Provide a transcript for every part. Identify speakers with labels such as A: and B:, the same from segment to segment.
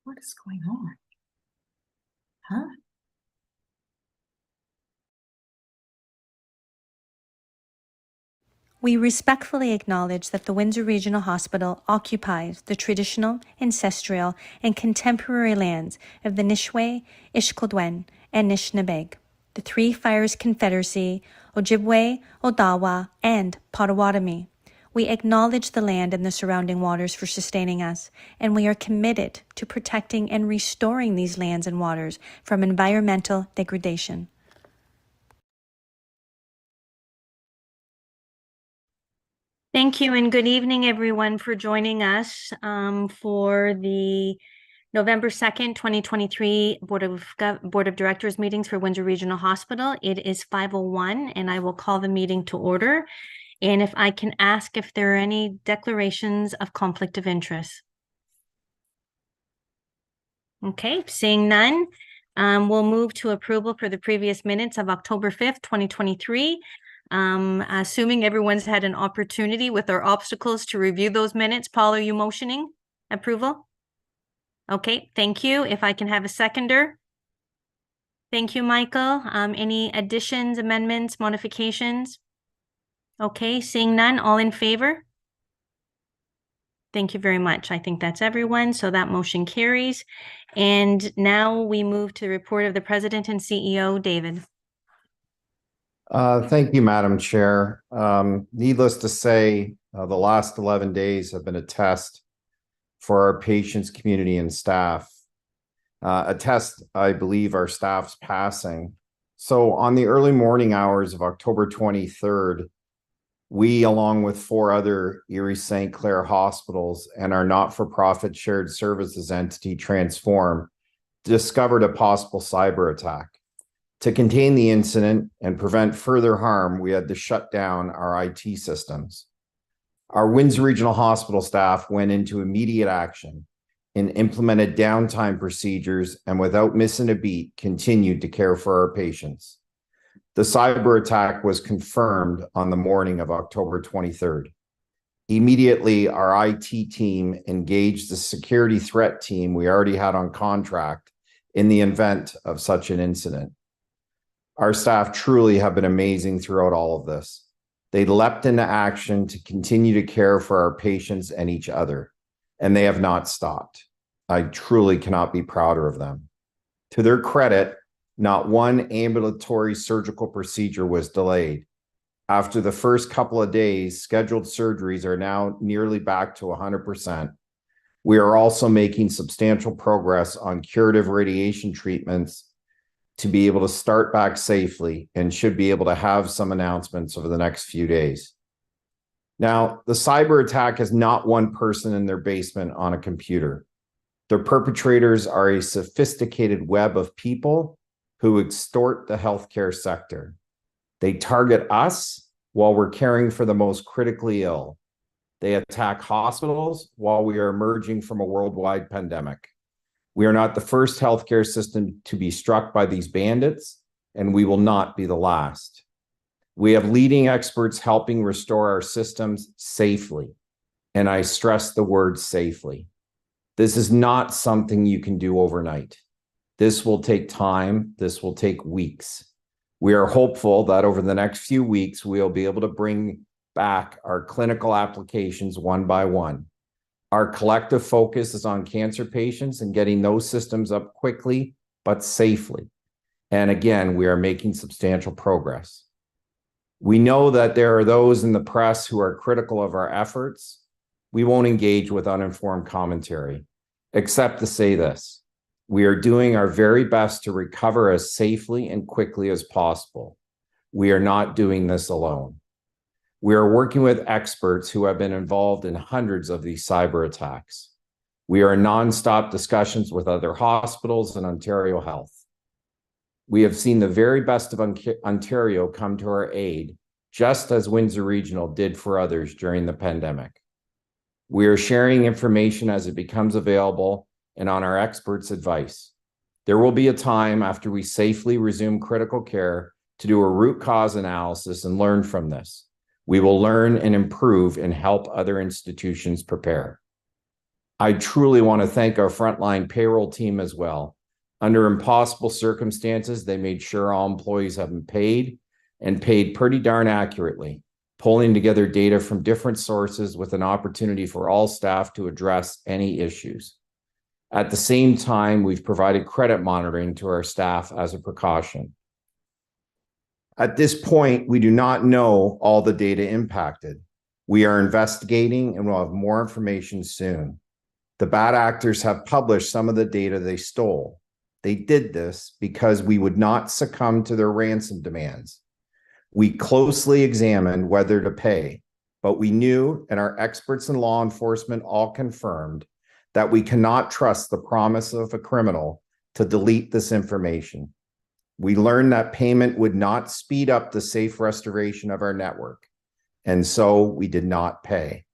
A: What is going on? Huh?
B: We respectfully acknowledge that the Windsor Regional Hospital occupies the traditional, ancestral, and contemporary lands of the Nishnawbe, Ishkildwen, and Nishnabeg, the Three Fires Confederacy, Ojibwe, Odawa, and Potawatomi. We acknowledge the land and the surrounding waters for sustaining us, and we are committed to protecting and restoring these lands and waters from environmental degradation. Thank you, and good evening, everyone, for joining us for the November 2nd, 2023 Board of Directors meetings for Windsor Regional Hospital. It is 5:01, and I will call the meeting to order. And if I can ask if there are any declarations of conflict of interest. Okay, seeing none, we'll move to approval for the previous minutes of October 5th, 2023. Assuming everyone's had an opportunity with our obstacles to review those minutes. Paul, are you motioning approval? Okay, thank you. If I can have a seconder. Thank you, Michael. Any additions, amendments, modifications? Okay, seeing none, all in favor? Thank you very much. I think that's everyone, so that motion carries. And now we move to the report of the President and CEO, David.
C: Thank you, Madam Chair. Needless to say, the last 11 days have been a test for our patients, community, and staff. A test I believe our staff's passing. So on the early morning hours of October 23rd, we, along with 4 other Erie St. Clair hospitals and our not-for-profit shared services entity, Transform, discovered a possible cyber attack. To contain the incident and prevent further harm, we had to shut down our IT systems. Our Windsor Regional Hospital staff went into immediate action and implemented downtime procedures, and without missing a beat, continued to care for our patients. The cyber attack was confirmed on the morning of October 23rd. Immediately, our IT team engaged the security threat team we already had on contract in the event of such an incident. Our staff truly have been amazing throughout all of this. They leapt into action to continue to care for our patients and each other, and they have not stopped. I truly cannot be prouder of them. To their credit, not one ambulatory surgical procedure was delayed. After the first couple of days, scheduled surgeries are now nearly back to 100%. We are also making substantial progress on curative radiation treatments to be able to start back safely, and should be able to have some announcements over the next few days. Now, the cyber attack is not one person in their basement on a computer. Their perpetrators are a sophisticated web of people who extort the healthcare sector. They target us while we're caring for the most critically ill. They attack hospitals while we are emerging from a worldwide pandemic. We are not the first healthcare system to be struck by these bandits, and we will not be the last. We have leading experts helping restore our systems safely, and I stress the word safely. This is not something you can do overnight. This will take time. This will take weeks. We are hopeful that over the next few weeks, we'll be able to bring back our clinical applications one by one. Our collective focus is on cancer patients and getting those systems up quickly, but safely. And again, we are making substantial progress. We know that there are those in the press who are critical of our efforts. We won't engage with uninformed commentary, except to say this: we are doing our very best to recover as safely and quickly as possible. We are not doing this alone. We are working with experts who have been involved in hundreds of these cyber attacks. We are in nonstop discussions with other hospitals and Ontario Health. We have seen the very best of Ontario come to our aid, just as Windsor Regional did for others during the pandemic. We are sharing information as it becomes available and on our experts' advice. There will be a time after we safely resume critical care to do a root cause analysis and learn from this. We will learn and improve and help other institutions prepare. I truly want to thank our frontline payroll team as well. Under impossible circumstances, they made sure all employees have been paid and paid pretty darn accurately, pulling together data from different sources with an opportunity for all staff to address any issues. At the same time, we've provided credit monitoring to our staff as a precaution. At this point, we do not know all the data impacted. We are investigating and will have more information soon. The bad actors have published some of the data they stole. They did this because we would not succumb to their ransom demands. We closely examined whether to pay, but we knew, and our experts in law enforcement all confirmed, that we cannot trust the promise of a criminal to delete this information. We learned that payment would not speed up the safe restoration of our network, and so we did not pay.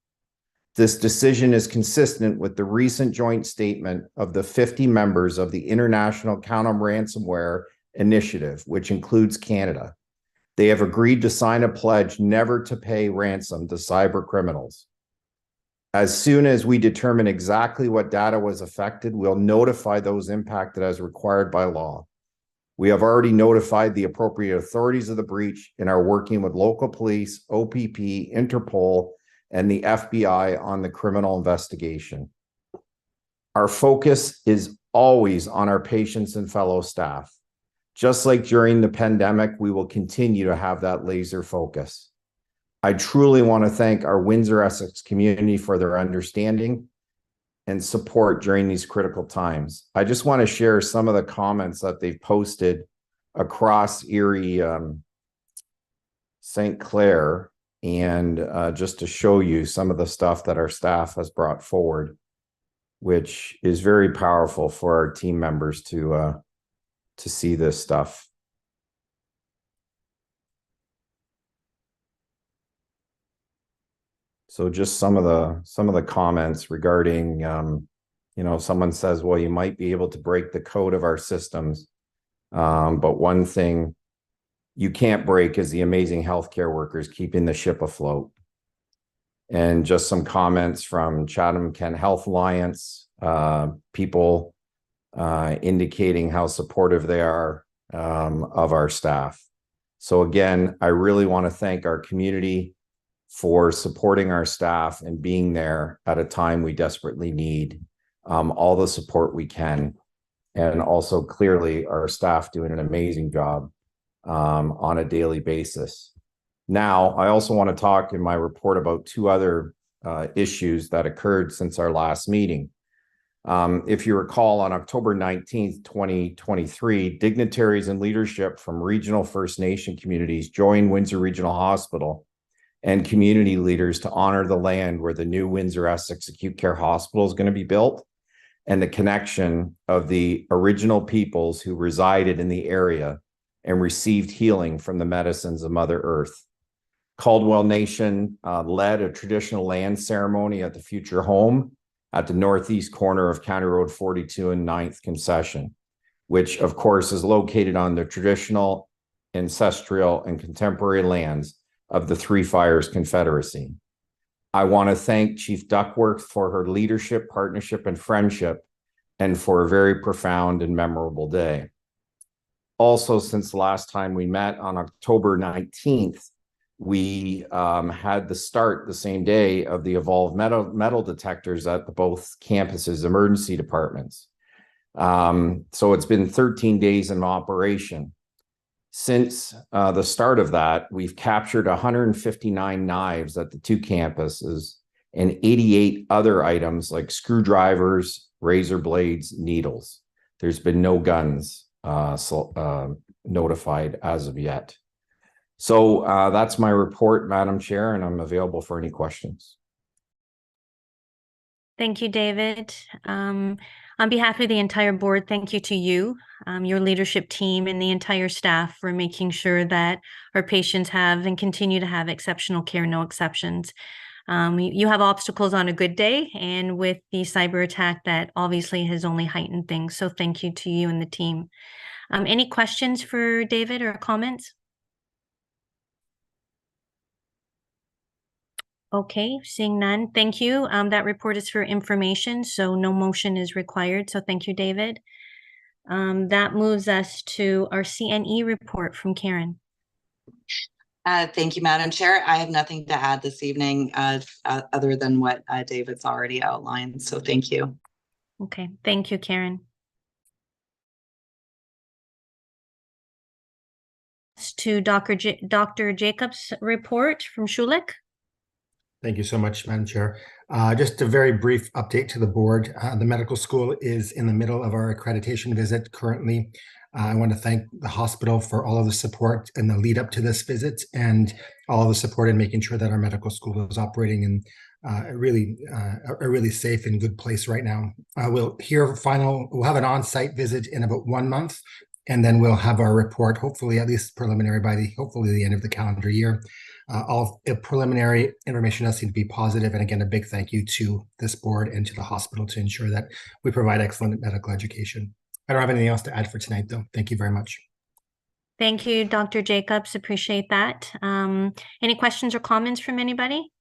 C: This decision is consistent with the recent joint statement of the 50 members of the International Counter-Ransomware Initiative, which includes Canada. They have agreed to sign a pledge never to pay ransom to cyber criminals. As soon as we determine exactly what data was affected, we'll notify those impacted as required by law. We have already notified the appropriate authorities of the breach and are working with local police, OPP, Interpol, and the FBI on the criminal investigation. Our focus is always on our patients and fellow staff. Just like during the pandemic, we will continue to have that laser focus. I truly want to thank our Windsor-Essex community for their understanding and support during these critical times. I just want to share some of the comments that they've posted across Erie, St. Clair, and just to show you some of the stuff that our staff has brought forward, which is very powerful for our team members to see this stuff. So just some of the comments regarding, someone says, well, you might be able to break the code of our systems. But one thing you can't break is the amazing healthcare workers keeping the ship afloat. And just some comments from Chatham-Kent Health Alliance, people indicating how supportive they are of our staff. So again, I really want to thank our community for supporting our staff and being there at a time we desperately need all the support we can. And also clearly our staff doing an amazing job on a daily basis. Now, I also want to talk in my report about two other issues that occurred since our last meeting. If you recall, on October 19th, 2023, dignitaries and leadership from regional First Nation communities joined Windsor Regional Hospital and community leaders to honor the land where the new Windsor-Essex Acute Care Hospital is going to be built, and the connection of the original peoples who resided in the area and received healing from the medicines of Mother Earth. Caldwell Nation led a traditional land ceremony at the future home at the northeast corner of County Road 42 and 9th Concession, which of course is located on the traditional, ancestral, and contemporary lands of the Three Fires Confederacy. I want to thank Chief Duckworth for her leadership, partnership, and friendship, and for a very profound and memorable day. Also, since the last time we met on October 19th, we had the start the same day of the evolved metal detectors at both campuses' emergency departments. So it's been 13 days in operation. Since the start of that, we've captured 159 knives at the two campuses and 88 other items like screwdrivers, razor blades, needles. There's been no guns notified as of yet. So that's my report, Madam Chair, and I'm available for any questions.
B: Thank you, David. On behalf of the entire board, thank you to you, your leadership team, and the entire staff for making sure that our patients have and continue to have exceptional care, no exceptions. You have obstacles on a good day, and with the cyber attack, that obviously has only heightened things. So thank you to you and the team. Any questions for David or comments? Okay, seeing none, thank you. That report is for information, so no motion is required. So thank you, David. That moves us to our CNE report from Karen.
D: Thank you, Madam Chair. I have nothing to add this evening other than what David's already outlined. So thank you.
B: Okay, thank you, Karen. To Dr. Jacobs' report from Schulich.
E: Thank you so much, Madam Chair. Just a very brief update to the board. The medical school is in the middle of our accreditation visit currently. I want to thank the hospital for all of the support and the lead up to this visit and all of the support in making sure that our medical school is operating in a really safe and good place right now. We'll have an on-site visit in about 1 month, and then we'll have our report, hopefully at least preliminary by hopefully the end of the calendar year. All preliminary information does seem to be positive. And again, a big thank you to this board and to the hospital to ensure that we provide excellent medical education. I don't have anything else to add for tonight, though. Thank you very much.
B: Thank you, Dr. Jacobs. Appreciate that. Any questions or comments from anybody?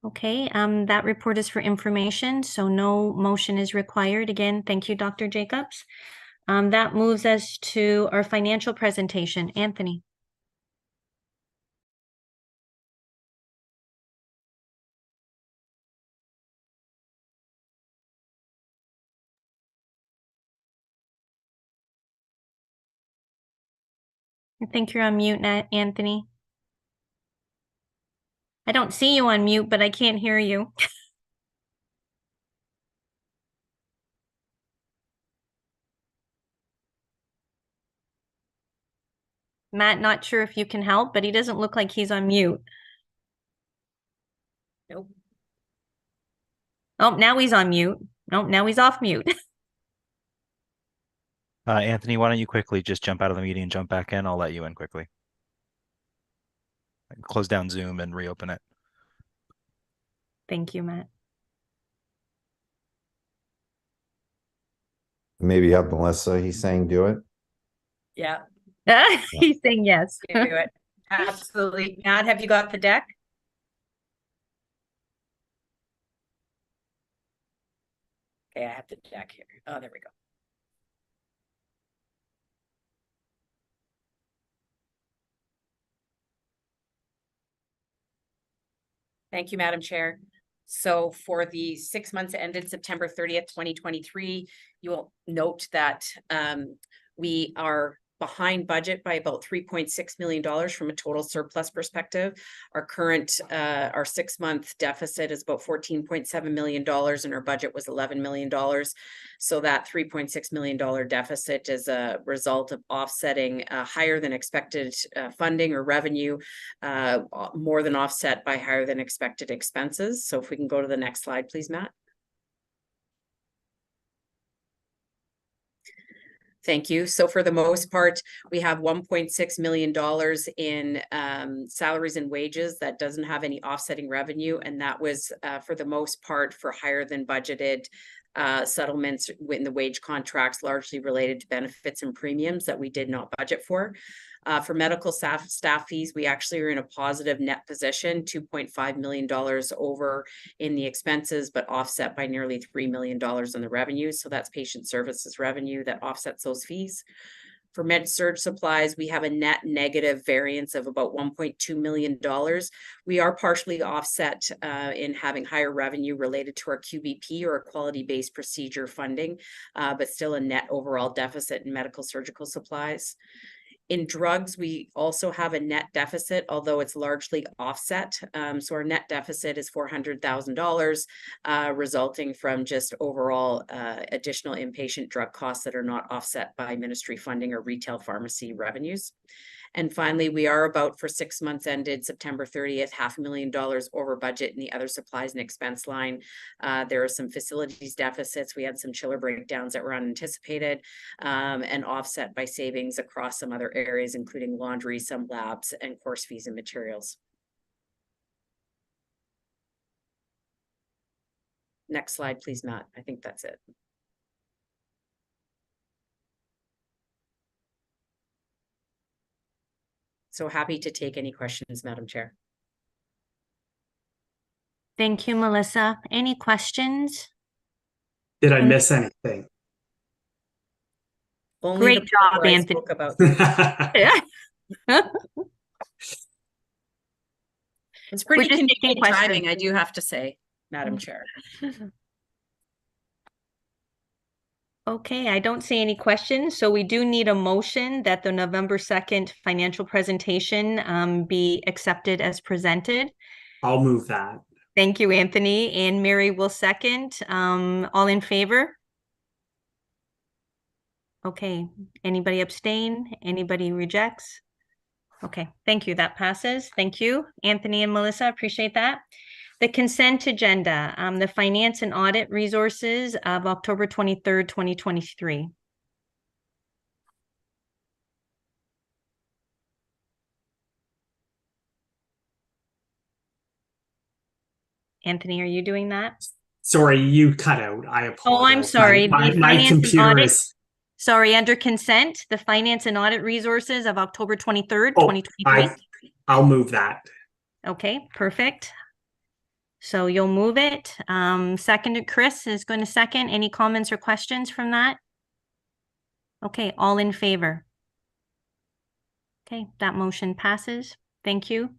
B: Okay, that report is for information, so no motion is required. Again, thank you, Dr. Jacobs. That moves us to our financial presentation. Anthony. I think you're on mute, Anthony. I don't see you on mute, but I can't hear you. Matt, not sure if you can help, but he doesn't look like he's on mute. Nope. Oh, now he's on mute. Nope, now he's off mute.
F: Anthony, why don't you quickly just jump out of the meeting and jump back in? I'll let you in quickly. Close down Zoom and reopen it.
B: Thank you, Matt.
C: Maybe have Melissa, he's saying do it.
A: Yeah,
B: He's saying yes.
A: do it. Absolutely. Matt, have you got the deck? Okay, I have the deck here. Oh, there we go. Thank you, Madam Chair. So for the 6 months ended September 30th, 2023, you will note that we are behind budget by about $3.6 million from a total surplus perspective. Our current, our 6 month deficit is about $14.7 million and our budget was $11 million. So that $3.6 million deficit is a result of offsetting higher than expected funding or revenue, more than offset by higher than expected expenses. So if we can go to the next slide, please, Matt. Thank you. So for the most part, we have $1.6 million in salaries and wages that doesn't have any offsetting revenue. And that was for the most part for higher than budgeted settlements in the wage contracts, largely related to benefits and premiums that we did not budget for. For medical staff fees, we actually are in a positive net position, $2.5 million over in the expenses, but offset by nearly $3 million in the revenue. So that's patient services revenue that offsets those fees. For med surg supplies, we have a net negative variance of about $1.2 million. We are partially offset in having higher revenue related to our QBP or quality-based procedure funding, but still a net overall deficit in medical surgical supplies. In drugs, we also have a net deficit, although it's largely offset. So our net deficit is $400,000, resulting from just overall additional inpatient drug costs that are not offset by ministry funding or retail pharmacy revenues. And finally, we are about for 6 months ended September 30th, $500,000 over budget in the other supplies and expense line. There are some facilities deficits. We had some chiller breakdowns that were unanticipated and offset by savings across some other areas, including laundry, some labs, and course fees and materials. Next slide, please, Matt. I think that's it. So happy to take any questions, Madam Chair.
B: Thank you, Melissa. Any questions?
G: Did I miss anything?
A: Only
B: Great
A: the
B: job,
A: part where I
B: Anthony.
A: spoke about.
B: Yeah.
A: It's pretty
B: just taking
A: convenient
B: questions.
A: timing, I do have to say, Madam Chair.
B: Okay, I don't see any questions, so we do need a motion that the November 2nd financial presentation be accepted as presented.
G: I'll move that.
B: Thank you, Anthony, and Mary will second. All in favor? Okay, anybody abstain? Anybody rejects? Okay, thank you, that passes. Thank you, Anthony and Melissa, appreciate that. The consent agenda, the finance and audit resources of October 23rd, 2023. Anthony, are you doing that?
G: Sorry, you cut out. I apologize.
B: Oh, I'm sorry.
G: My
B: The finance and
G: computer
B: audit-
G: is.
B: Sorry, under consent, the finance and audit resources of October 23rd,
G: Oh,
B: 2023.
G: I'll move that.
B: Okay, perfect. So you'll move it. Seconded, Chris is going to second. Any comments or questions from that? Okay, all in favor? Okay, that motion passes. Thank you.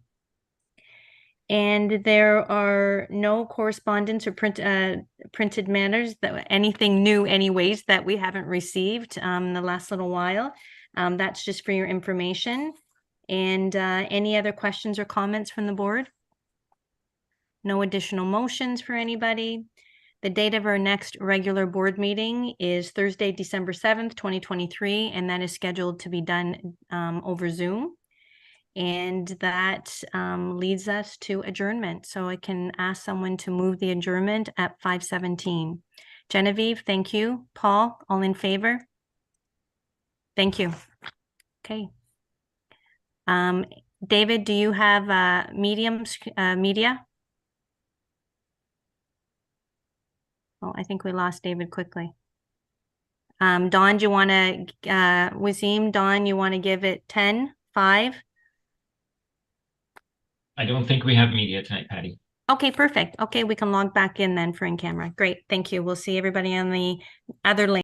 B: And there are no correspondence or printed matters, that anything new anyways that we haven't received the last little while. That's just for your information. And any other questions or comments from the board? No additional motions for anybody. The date of our next regular board meeting is Thursday, December 7th, 2023, and that is scheduled to be done over Zoom. And that leads us to adjournment. So I can ask someone to move the adjournment at 5:17. Genevieve, thank you. Paul, all in favor? Thank you. Okay. David, do you have media? Oh, I think we lost David quickly. Dawn, do you want to, Wasim, Dawn, you want to give it 10, 5?
H: I don't think we have media tonight, Patty.
B: Okay, perfect. Okay, we can log back in then for in camera. Great, thank you. We'll see everybody on the other link.